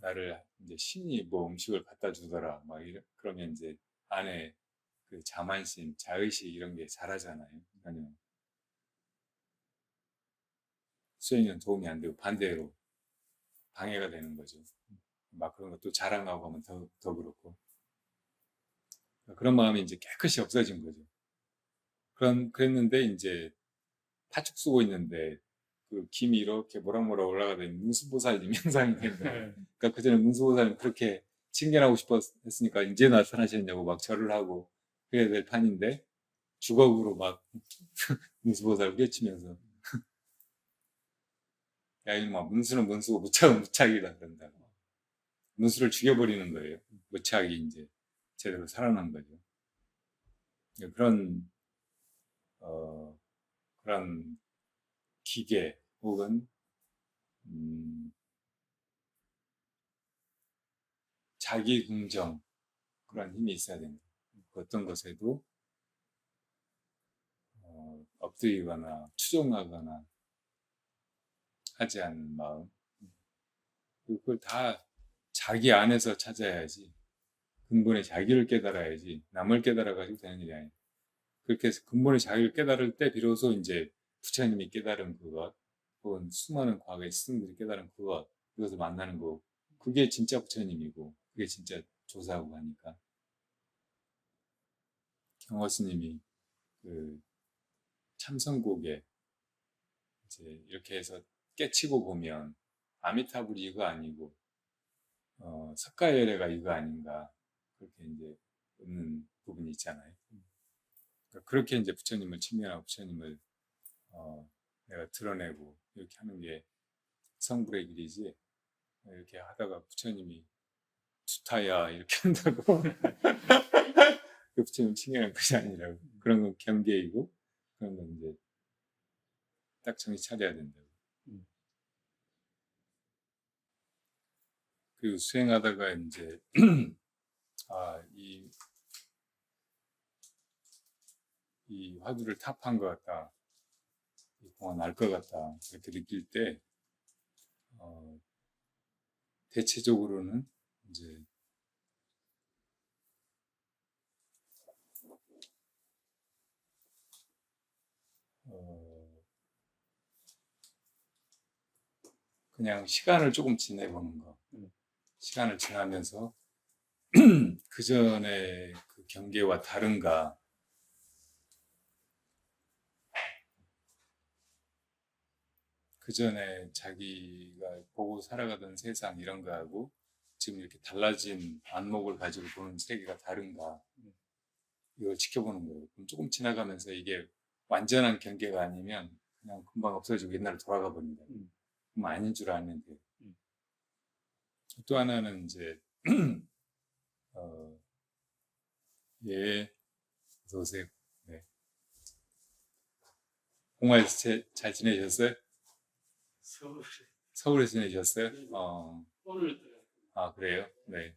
B: 나를 이제 신이 뭐 음식을 갖다 주더라. 그러면 이제 안에 그 자만심, 자의식 이런 게 자라잖아요. 그러니까 수행에는 도움이 안 되고 반대로 방해가 되는 거죠. 막 그런 것도 자랑하고 하면 더 그렇고. 그런 마음이 이제 깨끗이 없어진 거죠. 그랬는데 이제 파죽 쓰고 있는데 그 김이 이렇게 모락모락 올라가더니 문수보살님 형상이 된 거예요. 그러니까 그전에 문수보살님 그렇게 칭견하고 싶어 했으니까 이제 나타나셨냐고 막 절을 하고 그래야 될 판인데 주걱으로 막 문수보살 깨치면서 야 이놈아 문수는 문수고 무착은 무착이다 그런다고. 문수를 죽여버리는 거예요. 무착이 이제 제대로 살아난 거죠. 그런 그런 기계 혹은 자기 긍정 그런 힘이 있어야 됩니다. 어떤 것에도 엎드리거나 추종하거나 하지 않는 마음. 그리고 그걸 다 자기 안에서 찾아야지. 근본의 자기를 깨달아야지. 남을 깨달아가지고 되는 일이 아니에요. 그렇게 해서 근본의 자기를 깨달을 때 비로소 이제 부처님이 깨달은 그것, 혹은 수많은 과거의 스승들이 깨달은 그것, 이것을 만나는 거. 그게 진짜 부처님이고, 그게 진짜 조사하고 하니까. 경호 스님이 그 참선곡에 이제 이렇게 해서 깨치고 보면 아미타불이 이거 아니고 석가열애가 이거 아닌가 그렇게 이제 없는 부분이 있잖아요. 그러니까 그렇게 이제 부처님을 친밀하고 부처님을 내가 드러내고 이렇게 하는 게 성불의 길이지. 이렇게 하다가 부처님이 투타야 이렇게 한다고 그 부처님 친밀한 것이 아니라고. 그런 건 경계이고 그런 건 이제 딱 정신 차려야 된다고. 그리고 수행하다가 이제 이 화두를 탑한 것 같다. 이 공안 알 것 같다. 이렇게 느낄 때 대체적으로는 이제 그냥 시간을 조금 지내보는 거. 시간을 지나면서 그 전에 그 경계와 다른가. 그 전에 자기가 보고 살아가던 세상 이런 거하고 지금 이렇게 달라진 안목을 가지고 보는 세계가 다른가. 이걸 지켜보는 거예요. 그럼 조금 지나가면서 이게 완전한 경계가 아니면 그냥 금방 없어지고 옛날로 돌아가 버린다. 그럼 아닌 줄 아는 데. 또 하나는 이제 예, 어서 오세요. 네. 홍화에서 잘 지내셨어요? 서울에 지내셨어요?
A: 오늘
B: 그래요? 네.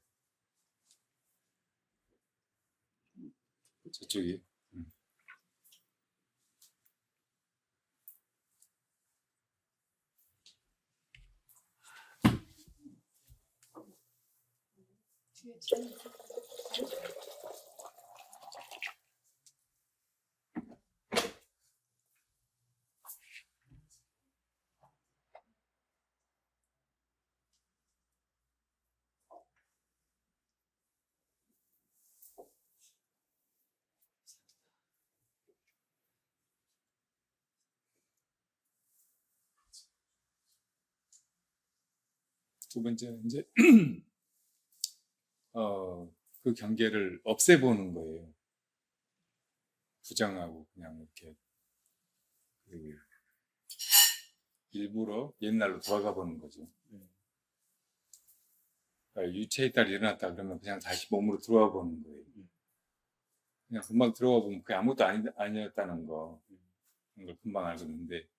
B: 저쪽이. 두 번째는 이제 그 경계를 없애보는 거예요. 부정하고 그냥 이렇게 일부러 옛날로 돌아가 보는 거죠. 그러니까 유체의 딸이 일어났다 그러면 그냥 다시 몸으로 들어와 보는 거예요. 그냥 금방 들어와 보면 그게 아무것도 아니었다는 거. 그런 걸 금방 알겠는데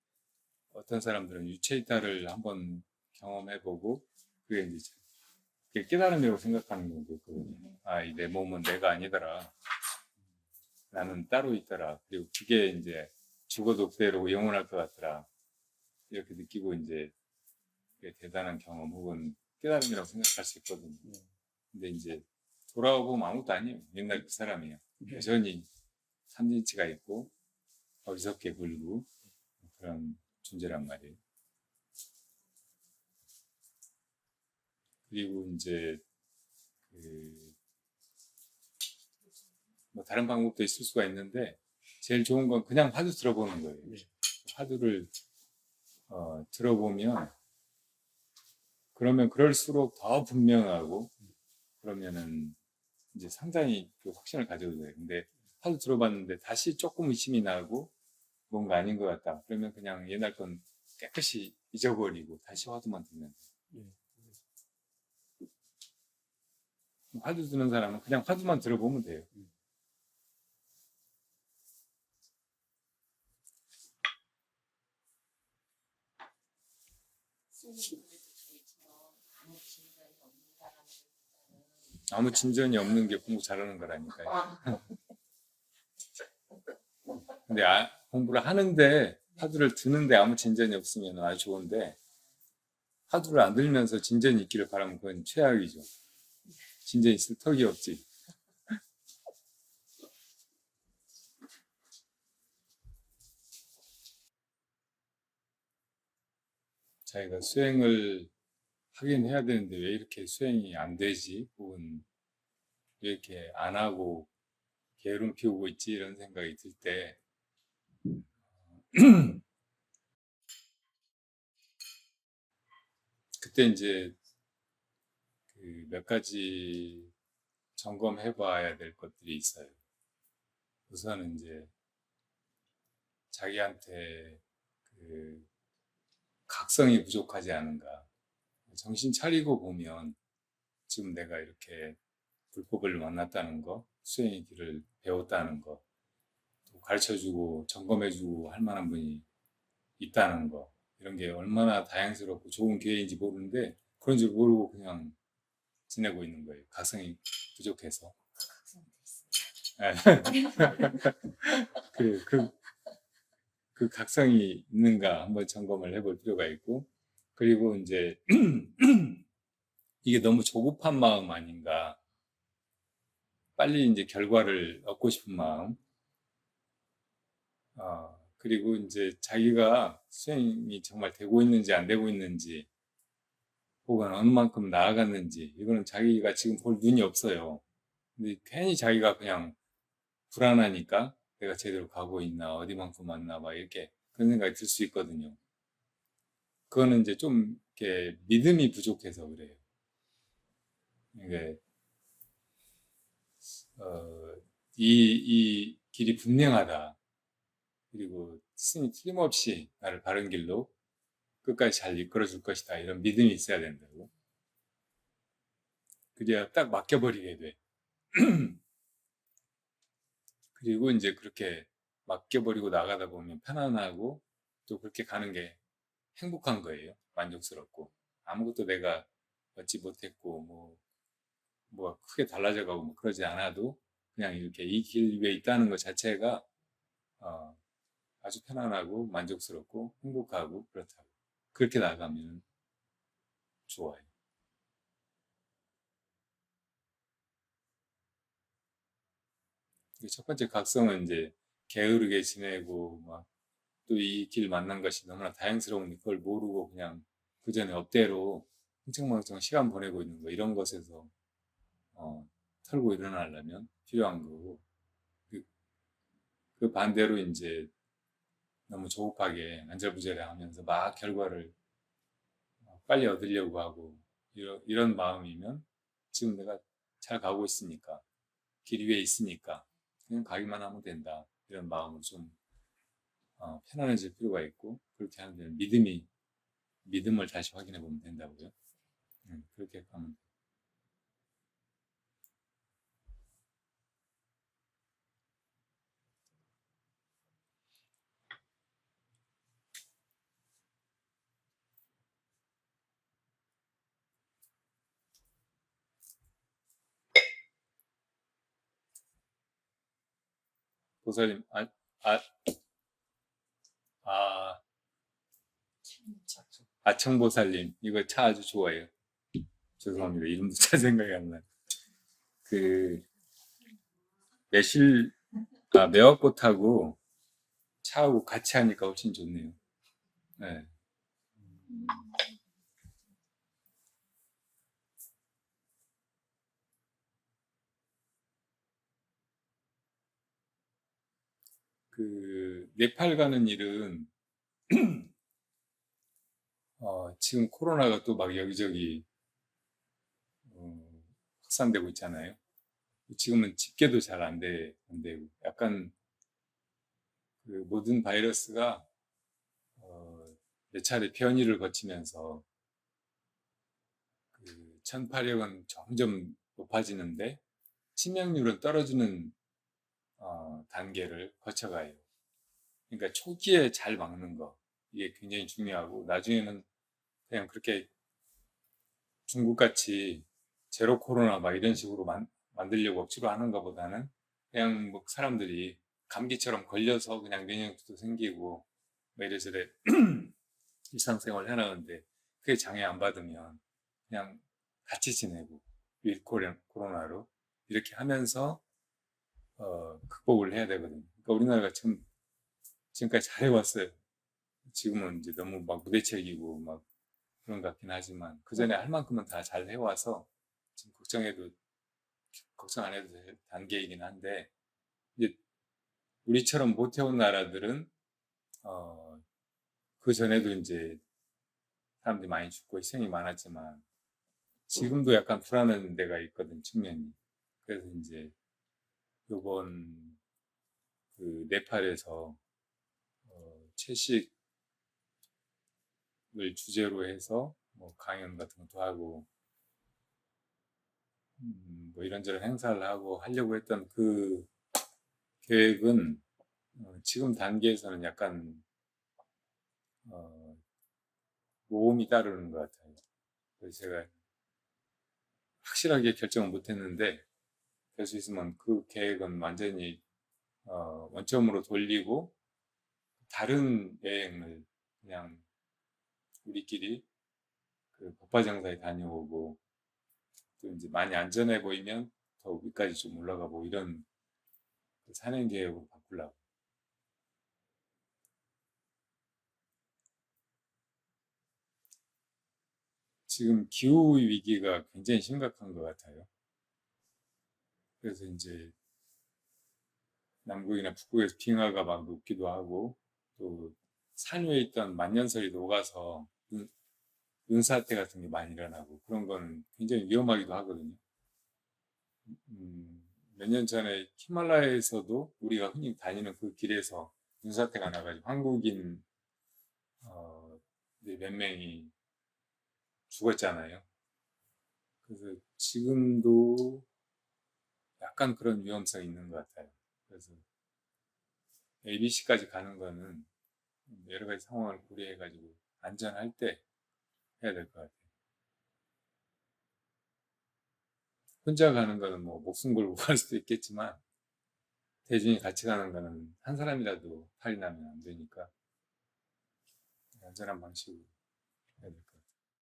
B: 어떤 사람들은 유체의 딸을 한번 경험해보고 그게 이제 그게 깨달음이라고 생각하는 경우도 있거든요. 이 내 몸은 내가 아니더라. 나는 따로 있더라. 그리고 그게 이제 죽어도 그대로 영원할 것 같더라. 이렇게 느끼고 이제 대단한 경험 혹은 깨달음이라고 생각할 수 있거든요. 근데 이제 돌아오면 아무것도 아니에요. 옛날 그 사람이에요. 여전히 삼진치가 있고 어리석게 굴고 그런 존재란 말이에요. 그리고 이제 뭐 다른 방법도 있을 수가 있는데 제일 좋은 건 그냥 화두 들어보는 거예요. 화두를 들어보면 그러면 그럴수록 더 분명하고 그러면은 이제 상당히 그 확신을 가져도 돼요. 근데 화두 들어봤는데 다시 조금 의심이 나고 뭔가 아닌 것 같다. 그러면 그냥 옛날 건 깨끗이 잊어버리고 다시 화두만 듣는 거예요. 화두 듣는 사람은 그냥 화두만 들어보면 돼요.
C: 스님들도 저희처럼 아무 증상이 없는 사람들보다는
B: 아무 진전이 없는 게 공부 잘하는 거라니까요. 근데 공부를 하는데 화두를 드는데 아무 진전이 없으면 아주 좋은데 화두를 안 들면서 진전이 있기를 바라면 그건 최악이죠. 진전이 있을 턱이 없지. 자기가 수행을 하긴 해야 되는데 왜 이렇게 수행이 안 되지? 혹은 왜 이렇게 안 하고 게으름 피우고 있지? 이런 생각이 들 때 그때 이제 그 몇 가지 점검해 봐야 될 것들이 있어요. 우선은 이제 자기한테 그 각성이 부족하지 않은가. 정신 차리고 보면 지금 내가 이렇게 불법을 만났다는 거, 수행의 길을 배웠다는 거, 또 가르쳐주고 점검해주고 할 만한 분이 있다는 거, 이런 게 얼마나 다양스럽고 좋은 기회인지 모르는데 그런 줄 모르고 그냥 지내고 있는 거예요. 각성이 부족해서. 그, 그, 그 각성이 있는가 한번 점검을 해볼 필요가 있고, 그리고 이제 이게 너무 조급한 마음 아닌가. 빨리 이제 결과를 얻고 싶은 마음. 그리고 이제 자기가 수행이 정말 되고 있는지 안 되고 있는지, 혹은 어느 만큼 나아갔는지, 이거는 자기가 지금 볼 눈이 없어요. 근데 괜히 자기가 그냥 불안하니까 내가 제대로 가고 있나, 어디만큼 왔나, 막 이렇게 그런 생각이 들 수 있거든요. 그거는 이제 좀 이렇게 믿음이 부족해서 그래요. 이게, 어, 이 길이 분명하다. 그리고 스승이 틀림없이 나를 바른 길로 끝까지 잘 이끌어 줄 것이다. 이런 믿음이 있어야 된다고. 그래야 딱 맡겨버리게 돼. 그리고 이제 그렇게 맡겨버리고 나가다 보면 편안하고 또 그렇게 가는 게 행복한 거예요. 만족스럽고. 아무것도 내가 얻지 못했고, 뭐 크게 달라져가고 뭐 그러지 않아도 그냥 이렇게 이 길 위에 있다는 것 자체가 어, 아주 편안하고 만족스럽고 행복하고 그렇다고. 그렇게 나가면 좋아요. 첫 번째 각성은 이제 게으르게 지내고 막 또 이 길 만난 것이 너무나 다행스러운 걸 모르고 그냥 그 전에 업대로 흥청망청 시간 보내고 있는 거 이런 것에서 털고 일어나려면 필요한 거고 그, 그 반대로 이제 너무 조급하게 안절부절해 하면서 막 결과를 빨리 얻으려고 하고 이런 마음이면 지금 내가 잘 가고 있으니까 길 위에 있으니까 그냥 가기만 하면 된다 이런 마음으로 좀 편안해질 필요가 있고 그렇게 하는 데는 믿음을 다시 확인해 보면 된다고요. 그렇게 하면 보살님 아, 아, 아청보살님 이거 차 아주 좋아해요. 죄송합니다. 이름도 잘 생각이 안 나요. 그 매실 매화꽃하고 차하고 같이 하니까 훨씬 좋네요. 네. 그 네팔 가는 일은 지금 코로나가 또 막 여기저기 확산되고 있잖아요. 지금은 집계도 잘 안 되고 약간 그 모든 바이러스가 몇 차례 변이를 거치면서 그 전파력은 점점 높아지는데 치명률은 떨어지는 단계를 거쳐가요. 그러니까 초기에 잘 막는 거 이게 굉장히 중요하고 나중에는 그냥 그렇게 중국같이 제로 코로나 막 이런 식으로 만들려고 억지로 하는 것보다는 그냥 뭐 사람들이 감기처럼 걸려서 그냥 면역도 생기고 뭐 이래저래 일상생활 해나가는데 그게 장애 안 받으면 그냥 같이 지내고 윌 코로나로 이렇게 하면서 극복을 해야 되거든요. 그러니까 우리나라가 참 지금까지 잘해왔어요. 지금은 이제 너무 막 무대책이고 막 그런 것 같긴 하지만 그 전에 할 만큼은 다 잘 해와서 지금 걱정 안 해도 될 단계이긴 한데 이제 우리처럼 못 해온 나라들은 그 전에도 이제 사람들이 많이 죽고 희생이 많았지만 지금도 약간 불안한 데가 있거든 측면이. 그래서 이제 요번 그 네팔에서 채식을 주제로 해서 뭐 강연 같은 것도 하고 뭐 이런저런 행사를 하고 하려고 했던 그 계획은 지금 단계에서는 약간 모험이 따르는 것 같아요. 그래서 제가 확실하게 결정을 못했는데 될 수 있으면 그 계획은 완전히 원점으로 돌리고 다른 여행을 그냥 우리끼리 그 법화장사에 다녀오고 또 이제 많이 안전해 보이면 더 위까지 좀 올라가고 이런 그 산행 계획으로 바꾸려고. 지금 기후 위기가 굉장히 심각한 것 같아요. 그래서 이제 남극이나 북극에서 빙하가 막 녹기도 하고 또 산 위에 있던 만년설이 녹아서 눈사태 같은 게 많이 일어나고 그런 거는 굉장히 위험하기도 하거든요. 몇 년 전에 히말라야에서도 우리가 흔히 다니는 그 길에서 눈사태가 나가지고 한국인 몇 명이 죽었잖아요. 그래서 지금도 약간 그런 위험성이 있는 것 같아요. 그래서 ABC까지 가는 거는 여러 가지 상황을 고려해가지고 안전할 때 해야 될 것 같아요. 혼자 가는 거는 뭐 목숨 걸고 갈 수도 있겠지만 대중이 같이 가는 거는 한 사람이라도 탈이 나면 안 되니까 안전한 방식으로 해야 될 것 같아요.